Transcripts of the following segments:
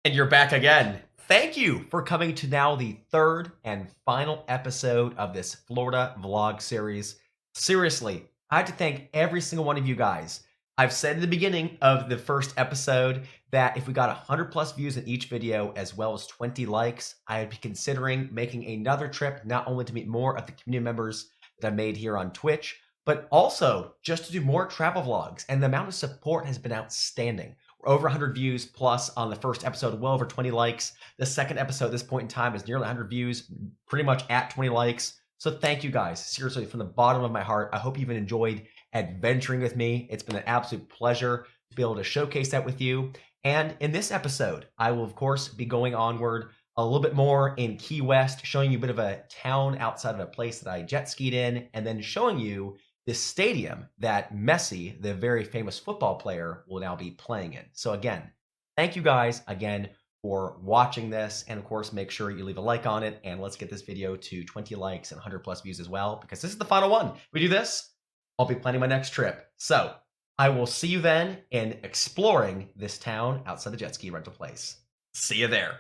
And you're back again. Thank you for coming to now the third and final episode of this Florida vlog series. Seriously, I have to thank every single one of you guys. I've said in the beginning of the first episode that if we got 100 plus views in each video as well as 20 likes, I would be considering making another trip not only to meet more of the community members that I made here on Twitch, but also just to do more travel vlogs. And the amount of support has been outstanding. We're over 100 views plus on the first episode, well over 20 likes. The second episode at this point in time is nearly 100 views, pretty much at 20 likes. So thank you guys, seriously, from the bottom of my heart. I hope you've enjoyed adventuring with me. It's been an absolute pleasure to be able to showcase that with you. And in this episode, I will, of course, be going onward a little bit more in Key West, showing you a bit of a town outside of a place that I jet skied in, and then showing you this stadium that Messi, the very famous football player, will now be playing in. So again, thank you guys again for watching this. And of course, make sure you leave a like on it. And let's get this video to 20 likes and 100 plus views as well, because this is the final one. If we do this, I'll be planning my next trip. So I will see you then in exploring this town outside the jet ski rental place. See you there.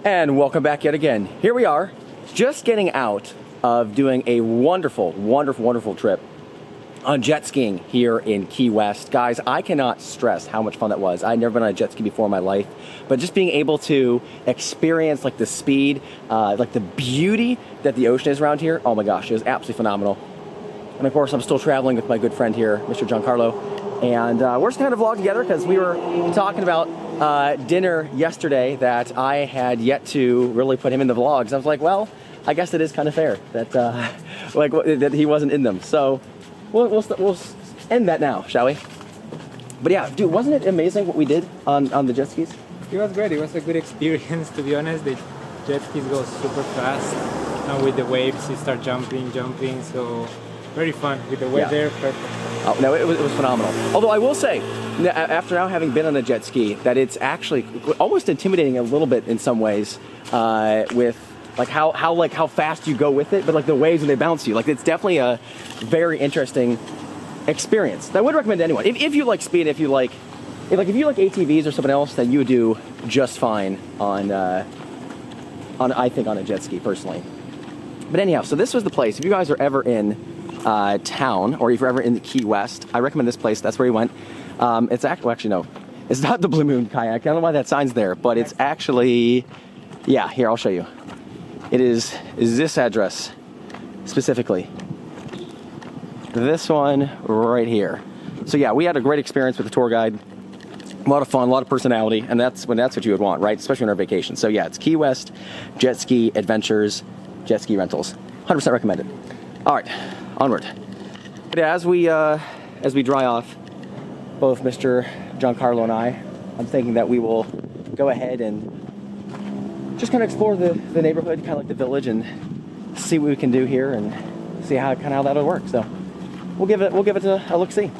And welcome back yet again. Here we are, just getting out of doing a wonderful, wonderful, wonderful trip on jet skiing here in Key West. Guys, I cannot stress how much fun that was. I'd never been on a jet ski before in my life, but just being able to experience like the speed, like the beauty that the ocean is around here, oh my gosh, it was absolutely phenomenal. And of course, I'm still traveling with my good friend here, Mr. Giancarlo, and we're just kind of vlog together because we were talking about dinner yesterday that I had yet to really put him in the vlogs. I was like, well, I guess it is kind of fair that that he wasn't in them. So we'll end that now, shall we? But yeah, dude, wasn't it amazing what we did on the jet skis? It was great. It was a good experience, to be honest. The jet skis go super fast, and with the waves, you start jumping. So very fun with the weather. Perfect. Oh no, it was phenomenal. Although I will say, after now having been on a jet ski, that it's actually almost intimidating a little bit in some ways with like how fast you go with it, but like the waves when they bounce you. Like it's definitely a very interesting experience that I would recommend to anyone. If you like speed, if you like ATVs or something else, then you would do just fine on I think on a jet ski personally. But anyhow, so this was the place. If you guys are ever in town, or if you're ever in the Key West, I recommend this place. That's where we went. It's actually no, it's not the Blue Moon Kayak. I don't know why that sign's there, but it's actually, yeah. Here, I'll show you. It is this address specifically. This one right here. So yeah, we had a great experience with the tour guide. A lot of fun, a lot of personality, and that's what you would want, right? Especially on our vacation. So yeah, it's Key West Jet Ski Adventures, Jet Ski Rentals. 100% recommended. All right, onward. But yeah, as we dry off, both Mr. Giancarlo and I'm thinking that we will go ahead and just kind of explore the neighborhood, kind of like the village, and see what we can do here and see how that'll work. So we'll give it a look-see.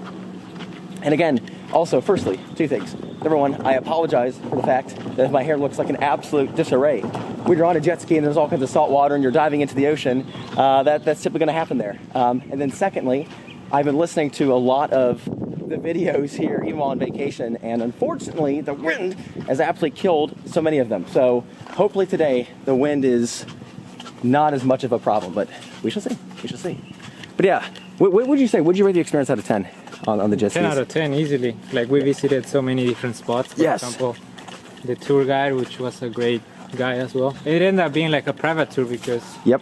And again, also, firstly, two things. Number one, I apologize for the fact that my hair looks like an absolute disarray. When you're on a jet ski and there's all kinds of salt water and you're diving into the ocean, that's typically going to happen there. And then secondly, I've been listening to a lot of the videos here, even while on vacation, and unfortunately, the wind has absolutely killed so many of them. So hopefully today, the wind is not as much of a problem, but we shall see. We shall see. But yeah, what would you say? Would you rate the experience out of 10 on the jet skis? 10 out of 10, easily. Like, we visited so many different spots. For example, the tour guide, which was a great guy as well. It ended up being like a private tour because it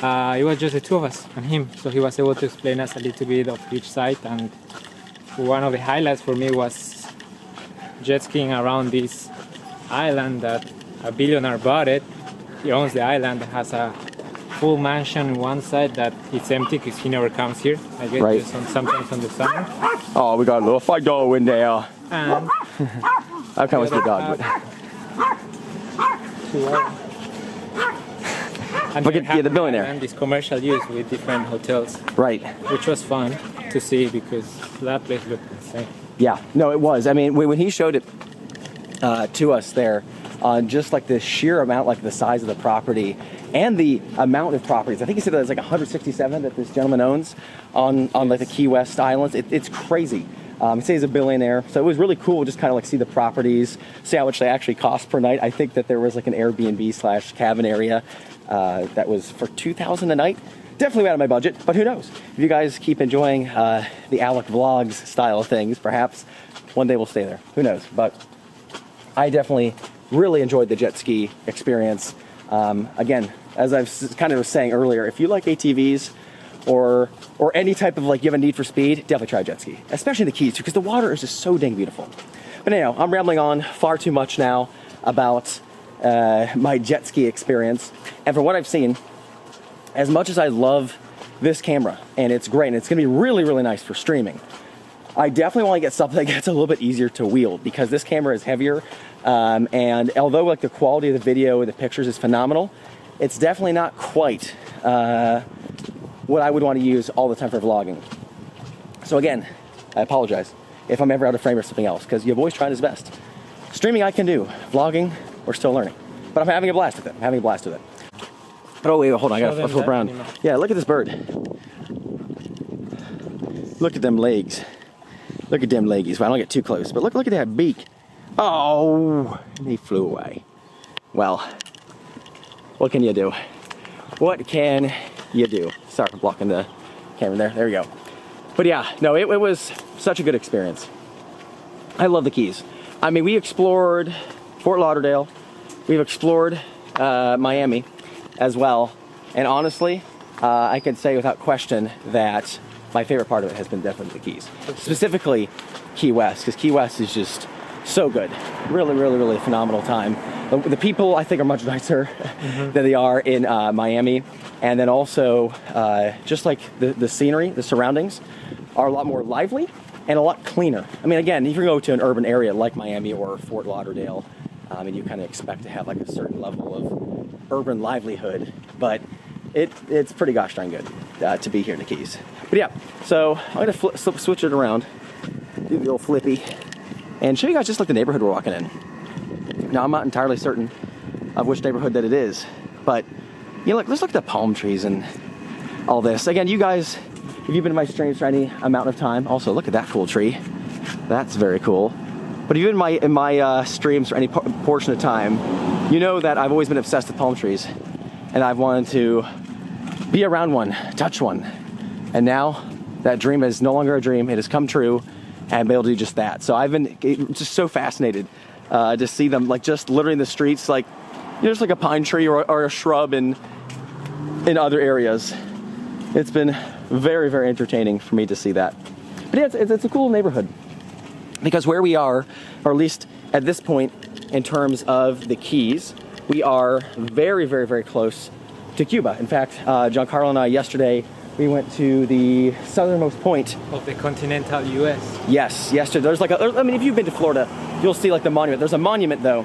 was just the two of us and him. So he was able to explain us a little bit of each site, and one of the highlights for me was jet skiing around this island that a billionaire bought it. He owns the island, has a full mansion on one side that it's empty because he never comes here. I guess just sometimes on the summer. Oh, we got a little fight dog in there. And I've come with the dog. And look at the billionaire. And this commercial use with different hotels. Right. Which was fun to see because that place looked insane. Yeah, no, it was. I mean, when he showed it to us there, just like the sheer amount, like the size of the property and the amount of properties. I think he said there's like 167 that this gentleman owns on like the Key West Islands. It's crazy. He says he's a billionaire, so it was really cool just kind of like see the properties, see how much they actually cost per night. I think that there was like an Airbnb / cabin area that was for $2,000 a night. Definitely out of my budget, but who knows? If you guys keep enjoying the Alec Vlogs style of things, perhaps one day we'll stay there. Who knows? But I definitely really enjoyed the jet ski experience. Again, as I kind of was saying earlier, if you like ATVs or any type of like you have a need for speed, definitely try a jet ski, especially the Keys, because the water is just so dang beautiful. But anyhow, I'm rambling on far too much now about my jet ski experience. And from what I've seen, as much as I love this camera, and it's great, and it's gonna be really, really nice for streaming, I definitely want to get something that gets a little bit easier to wield, because this camera is heavier, and although like the quality of the video and the pictures is phenomenal, it's definitely not quite what I would want to use all the time for vlogging. So again, I apologize if I'm ever out of frame or something else, because your boy's trying his best. Streaming I can do, vlogging we're still learning, but I'm having a blast with it. I'm having a blast with it. But oh wait, hold on, I gotta flip around. Yeah, look at this bird. Look at them legs. Look at them leggies. Well, I don't get too close, but look at that beak. Oh, and he flew away. Well, what can you do? What can you do? Sorry for blocking the camera there. There we go. But yeah, no, it was such a good experience. I love the Keys. I mean, we explored Fort Lauderdale. We've explored Miami as well. And honestly, I can say without question that my favorite part of it has been definitely the Keys. Specifically Key West, because Key West is just so good. Really, really, really phenomenal time. The people, I think, are much nicer than they are in Miami. And then also, just like the scenery, the surroundings are a lot more lively and a lot cleaner. I mean, again, if you go to an urban area like Miami or Fort Lauderdale, and you kind of expect to have like a certain level of urban livelihood, but it's pretty gosh darn good to be here in the Keys. But yeah, so I'm gonna switch it around, do the old flippy, and show you guys just like the neighborhood we're walking in. Now I'm not entirely certain of which neighborhood that it is, but you know, let's look at the palm trees and all this. Again, you guys, if you've been in my streams for any amount of time, also look at that cool tree. That's very cool. But even in my streams for any portion of time, you know that I've always been obsessed with palm trees, and I've wanted to be around one, touch one. And now that dream is no longer a dream, it has come true, and be able to do just that. So I've been just so fascinated to see them like just literally in the streets, like, you know, just like a pine tree or a shrub in other areas. It's been very, very entertaining for me to see that. But yeah, it's a cool neighborhood, because where we are, or at least at this point in terms of the Keys, we are very, very, very close to Cuba. In fact, Giancarlo and I yesterday, we went to the southernmost point of the continental U.S. Yes, yesterday. There's like I mean, if you've been to Florida, you'll see like the monument. There's a monument though.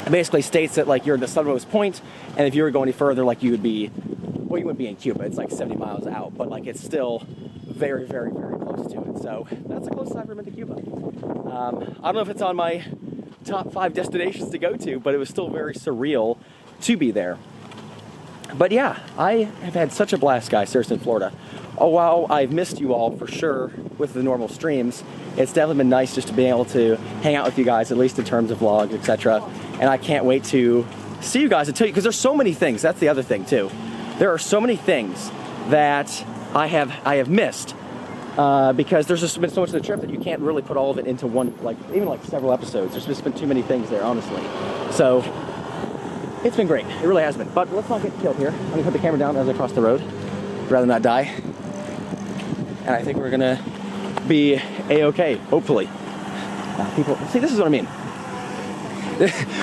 It basically states that like you're at the southernmost point, and if you were going any further, like you would be, well, you wouldn't be in Cuba. It's like 70 miles out, but like it's still very, very, very close to it. So that's the closest I've ever been to Cuba. I don't know if it's on my top 5 destinations to go to, but it was still very surreal to be there. But yeah, I have had such a blast, guys, seriously, in Florida. Oh, while I've missed you all for sure with the normal streams, it's definitely been nice just to be able to hang out with you guys, at least in terms of vlogs, etc. And I can't wait to see you guys and tell you, because there's so many things. That's the other thing too. There are so many things that I have missed because there's just been so much of the trip that you can't really put all of it into one, like even like several episodes. There's just been too many things there, honestly. So it's been great. It really has been. But let's not get killed here. I'm gonna put the camera down as I cross the road, rather not die. And I think we're gonna be a-okay, hopefully. People, see, this is what I mean.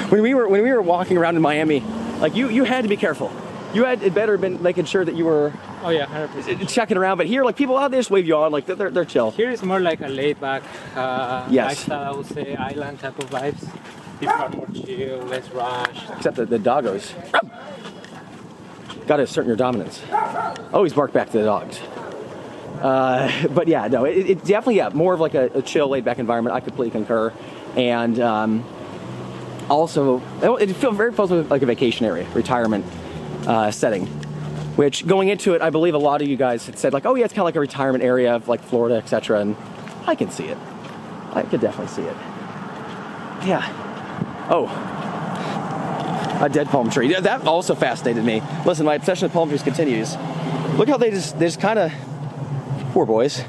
when we were walking around in Miami, like you had to be careful. It better been making sure that you were. Oh yeah, 100%. Checking around, but here, like people out there just wave you on, like they're chill. Here is more like a laid-back lifestyle, I would say, island type of vibes. People are more chill, less rushed. Except the doggos. Got to assert your dominance. Always bark back to the dogs. But yeah, no, it definitely, yeah, more of like a chill, laid-back environment. I completely concur. And also, it feels very close with like a vacation area, retirement setting. Which, going into it, I believe a lot of you guys had said like, oh yeah, it's kind of like a retirement area of like Florida, etc. And I can see it. I could definitely see it. Yeah. Oh. A dead palm tree. That also fascinated me. Listen, my obsession with palm trees continues. Look how they just kind of... Poor boys.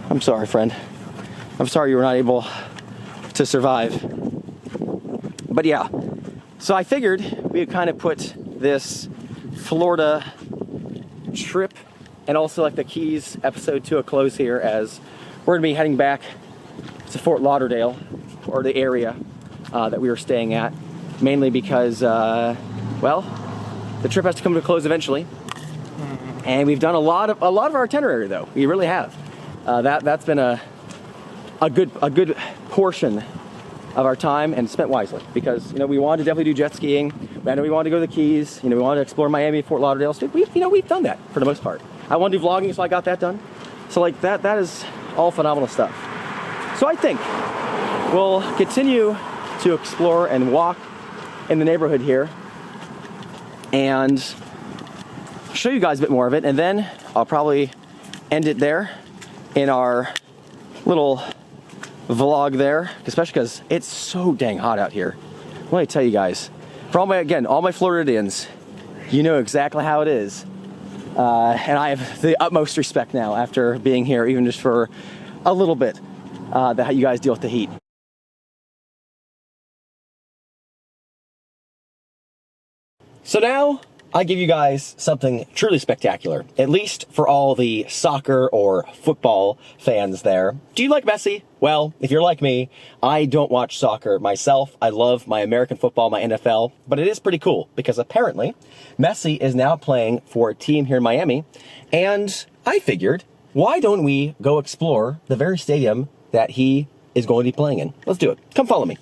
I'm sorry, friend. I'm sorry you were not able to survive. But yeah. So I figured we would kind of put this Florida trip and also like the Keys episode to a close here, as we're gonna be heading back to Fort Lauderdale, or the area that we were staying at, mainly because, well, the trip has to come to a close eventually, and we've done a lot of our itinerary though. We really have. That's been a good portion of our time, and spent wisely, because we wanted to definitely do jet skiing. I know we wanted to go to the Keys. We wanted to explore Miami, Fort Lauderdale. So we've done that for the most part. I want to do vlogging, so I got that done. So like that is all phenomenal stuff. So I think we'll continue to explore and walk in the neighborhood here and show you guys a bit more of it, and then I'll probably end it there in our little vlog there, especially because it's so dang hot out here. Let me tell you guys, for all my Floridians, you know exactly how it is, and I have the utmost respect now after being here, even just for a little bit, that you guys deal with the heat. So now I give you guys something truly spectacular, at least for all the soccer or football fans there. Do you like Messi? Well, if you're like me, I don't watch soccer myself. I love my American football, my NFL, but it is pretty cool because apparently Messi is now playing for a team here in Miami, and I figured, why don't we go explore the very stadium that he is going to be playing in? Let's do it. Come follow me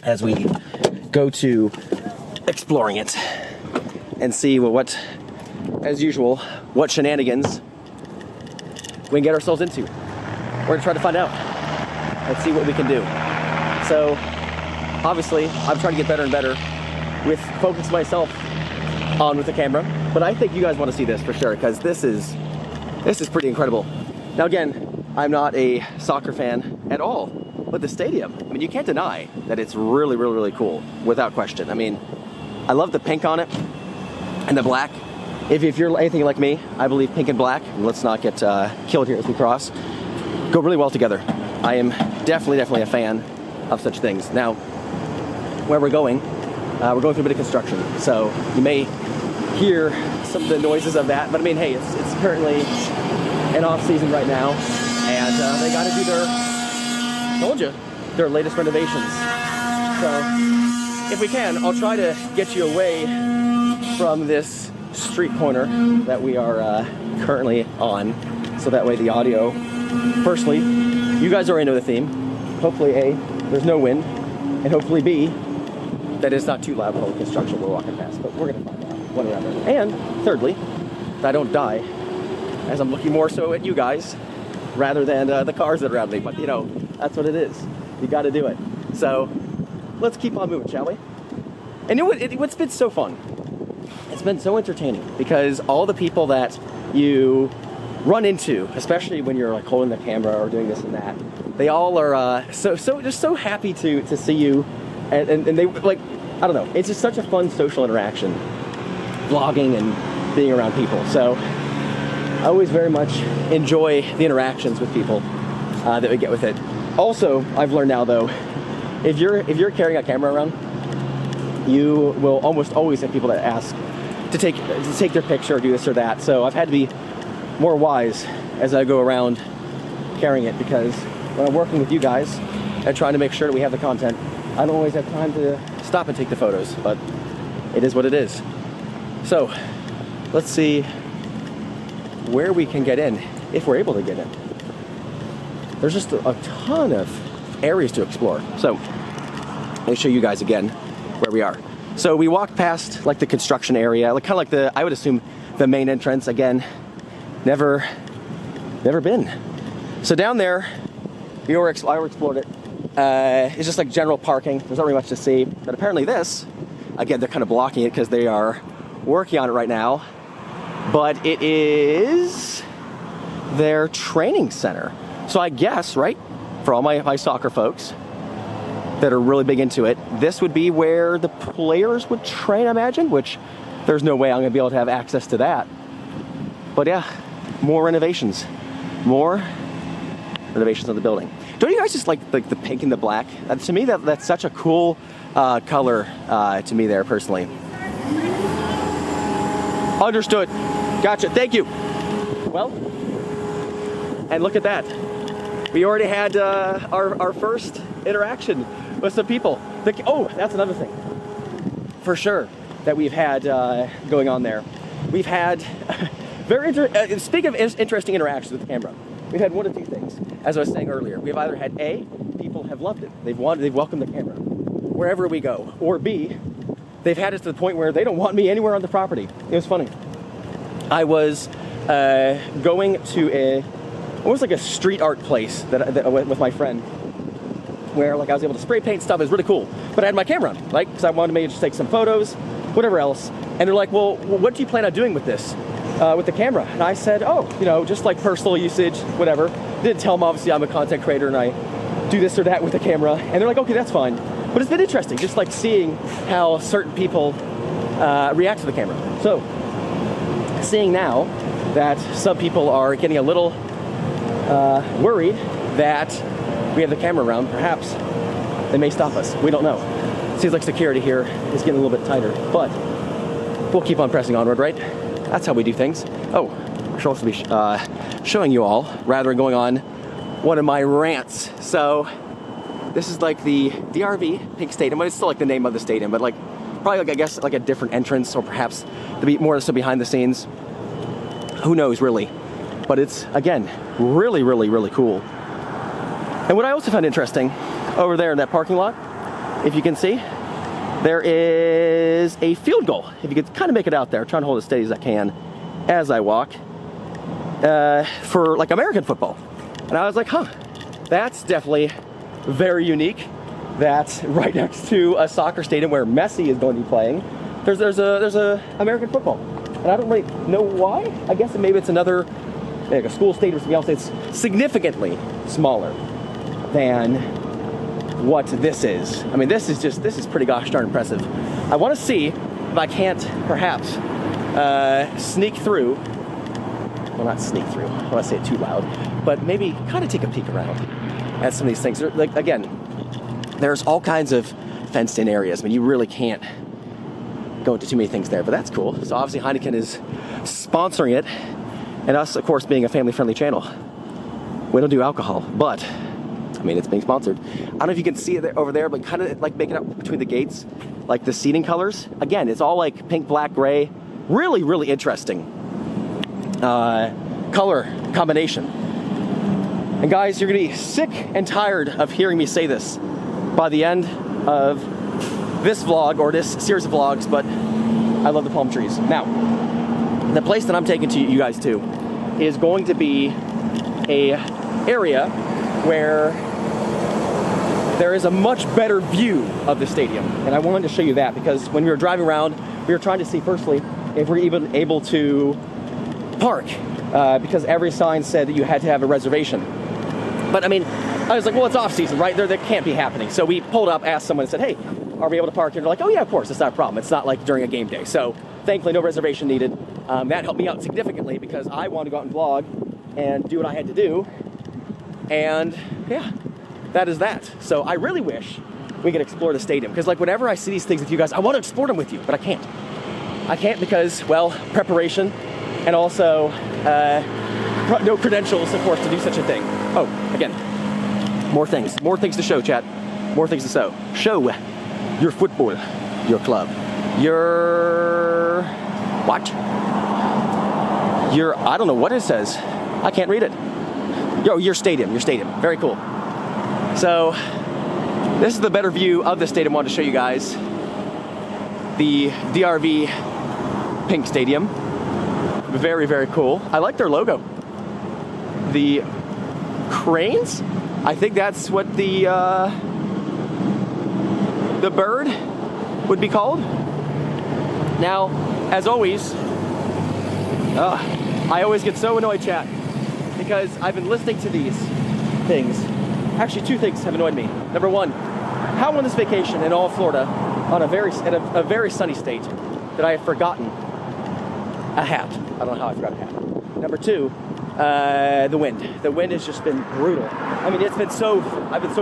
as we go to exploring it and see what, as usual, what shenanigans we can get ourselves into. We're gonna try to find out and see what we can do. So, obviously, I'm trying to get better and better with focusing myself on with the camera, but I think you guys want to see this for sure, because this is pretty incredible. Now again, I'm not a soccer fan at all, but the stadium, I mean, you can't deny that it's really, really, really cool, without question. I mean, I love the pink on it and the black. If you're anything like me, I believe pink and black, and let's not get killed here as we cross, go really well together. I am definitely a fan of such things. Now, where we're going through a bit of construction, so you may hear some of the noises of that, but I mean, hey, it's currently an off season right now, and they got to do their latest renovations. So if we can, I'll try to get you away from this street corner that we are currently on, so that way the audio, firstly, you guys already know the theme. Hopefully A, there's no wind, and hopefully B, that it's not too loud with all the construction we're walking past, but we're gonna find out one or other. And thirdly, that I don't die, as I'm looking more so at you guys rather than the cars that are around me, but that's what it is. You gotta do it. So let's keep on moving, shall we? And what's been so fun, it's been so entertaining, because all the people that you run into, especially when you're like holding the camera or doing this and that, they all are just so happy to see you, and they, like, I don't know, it's just such a fun social interaction, vlogging and being around people. So I always very much enjoy the interactions with people that we get with it. Also, I've learned now though, if you're carrying a camera around, you will almost always have people that ask to take their picture or do this or that. So I've had to be more wise as I go around carrying it, because when I'm working with you guys and trying to make sure that we have the content, I don't always have time to stop and take the photos, but it is what it is. So let's see where we can get in, if we're able to get in. There's just a ton of areas to explore. So let me show you guys again where we are. So we walked past like the construction area, like kind of like I would assume the main entrance. Again, never been. So down there, I explored it. It's just like general parking. There's not really much to see. But apparently this, again, they're kind of blocking it because they are working on it right now. But it is their training center. So I guess, right, for all my soccer folks that are really big into it, this would be where the players would train, I imagine, which there's no way I'm going to be able to have access to that. But yeah, more renovations. More renovations on the building. Don't you guys just like the pink and the black? To me, that's such a cool color to me there, personally. Understood. Gotcha. Thank you. Well, and look at that. We already had our first interaction with some people. Oh, that's another thing, for sure, that we've had going on there. We've had speaking of interesting interactions with the camera, we've had one of two things. As I was saying earlier, we've either had A, people have loved it, they've welcomed the camera wherever we go, or B, they've had it to the point where they don't want me anywhere on the property. It was funny. I was going to almost like a street art place that I went with my friend, where like I was able to spray paint stuff. It was really cool, but I had my camera on, like, because I wanted to maybe just take some photos, whatever else. And they're like, well, what do you plan on doing with this, with the camera? And I said, oh, just like personal usage, whatever. Didn't tell them, obviously, I'm a content creator and I do this or that with the camera. And they're like, okay, that's fine. But it's been interesting, just like seeing how certain people react to the camera. So, seeing now that some people are getting a little worried that we have the camera around, perhaps they may stop us. We don't know. Seems like security here is getting a little bit tighter, but we'll keep on pressing onward, right? That's how we do things. Oh, I should also be showing you all, rather than going on one of my rants. So this is like the DRV Pink Stadium, but it's still like the name of the stadium, but like probably like, I guess, like a different entrance, or perhaps to be more so behind the scenes. Who knows, really? But it's, again, really, really, really cool. And what I also found interesting, over there in that parking lot, if you can see, there is a field goal. If you could kind of make it out there, trying to hold as steady as I can as I walk, for like American football. And I was like, huh, that's definitely very unique. That's right next to a soccer stadium where Messi is going to be playing. There's a American football. And I don't really know why. I guess maybe it's another, like a school stadium or something else. It's significantly smaller than what this is. I mean, this is pretty gosh darn impressive. I want to see if I can't perhaps sneak through. Well, not sneak through. I don't want to say it too loud, but maybe kind of take a peek around at some of these things. Like, again, there's all kinds of fenced-in areas. I mean, you really can't go into too many things there, but that's cool. So obviously Heineken is sponsoring it, and us, of course, being a family-friendly channel. We don't do alcohol, but I mean, it's being sponsored. I don't know if you can see it over there, but kind of like making up between the gates, like the seating colors. Again, it's all like pink, black, gray. Really, really interesting color combination. And guys, you're gonna be sick and tired of hearing me say this by the end of this vlog, or this series of vlogs, but I love the palm trees. Now, the place that I'm taking you guys to is going to be a area where there is a much better view of the stadium. And I wanted to show you that because when we were driving around, we were trying to see, firstly, if we're even able to park, because every sign said that you had to have a reservation. But I mean, I was like, well, it's off season, right? That can't be happening. So we pulled up, asked someone, and said, hey, are we able to park here? They're like, oh yeah, of course, it's not a problem. It's not like during a game day. So thankfully, no reservation needed. That helped me out significantly because I wanted to go out and vlog and do what I had to do. And yeah, that is that. So I really wish we could explore the stadium, because like whenever I see these things with you guys, I want to explore them with you, but I can't. I can't because, well, preparation, and also no credentials, of course, to do such a thing. Oh, again, more things to show, chat. More things to show your football, your club, your what? Your, I don't know what it says. I can't read it. Your stadium. Very cool. So this is the better view of the stadium I wanted to show you guys. The DRV Pink Stadium. Very, very cool. I like their logo. The cranes? I think that's what the bird would be called. Now, as always, I always get so annoyed, chat, because I've been listening to these things, actually 2 things have annoyed me. Number one, how on this vacation in all of Florida, on a very sunny state, that I have forgotten a hat. I don't know how I forgot a hat. Number two, the wind. The wind has just been brutal. I mean, I've been so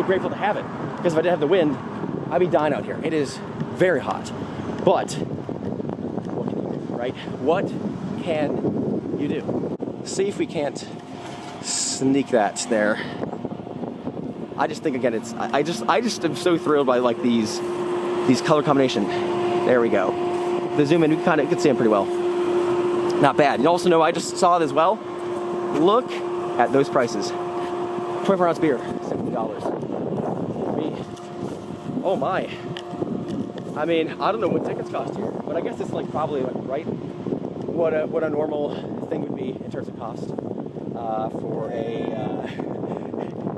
grateful to have it, because if I didn't have the wind, I'd be dying out here. It is very hot. But what can you do, right? What can you do? See if we can't sneak that there. I just think, again, I just am so thrilled by like these color combination. There we go. The zoom in, you can see them pretty well. Not bad. You also know, I just saw it as well. Look at those prices. 24-ounce beer, $70. Oh my. I mean, I don't know what tickets cost here, but I guess it's like probably like right what a normal thing would be in terms of cost for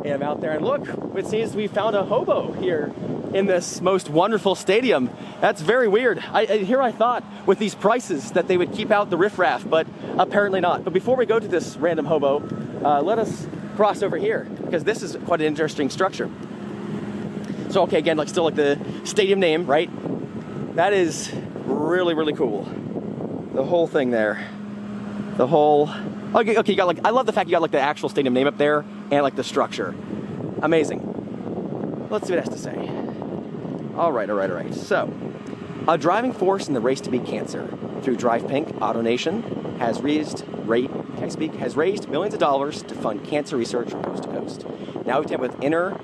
am out there. And look, it seems we found a hobo here in this most wonderful stadium. That's very weird. I thought with these prices that they would keep out the riffraff, but apparently not. But before we go to this random hobo, let us cross over here, because this is quite an interesting structure. So, okay, again, like still like the stadium name, right? That is really, really cool. The whole thing there. The whole, okay, you got like, I love the fact you got like the actual stadium name up there and like the structure. Amazing. Let's see what it has to say. All right. So, a driving force in the race to beat cancer through Drive Pink, AutoNation has raised millions of dollars to fund cancer research from coast to coast. Now we team with Inner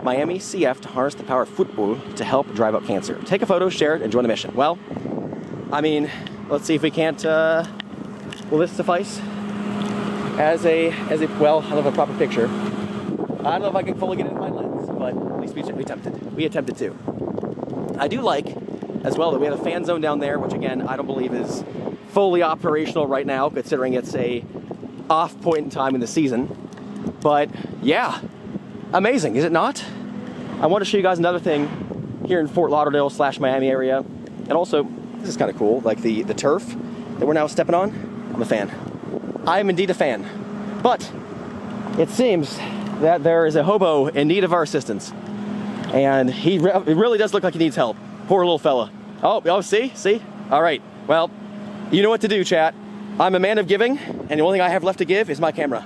Miami CF to harness the power of football to help drive out cancer. Take a photo, share it, and join the mission. Well, I mean, let's see if we can't, will this suffice as a well, I love a proper picture. I don't know if I can fully get it in my lens, but at least we attempted to. I do like, as well, that we have a fan zone down there, which again, I don't believe is fully operational right now, considering it's a off point in time in the season. But yeah, amazing, is it not? I want to show you guys another thing here in Fort Lauderdale / Miami area. And also, this is kind of cool, like the turf that we're now stepping on. I'm a fan. I am indeed a fan. But it seems that there is a hobo in need of our assistance. And it really does look like he needs help. Poor little fella. Oh, see? All right, well, you know what to do, chat. I'm a man of giving, and the only thing I have left to give is my camera.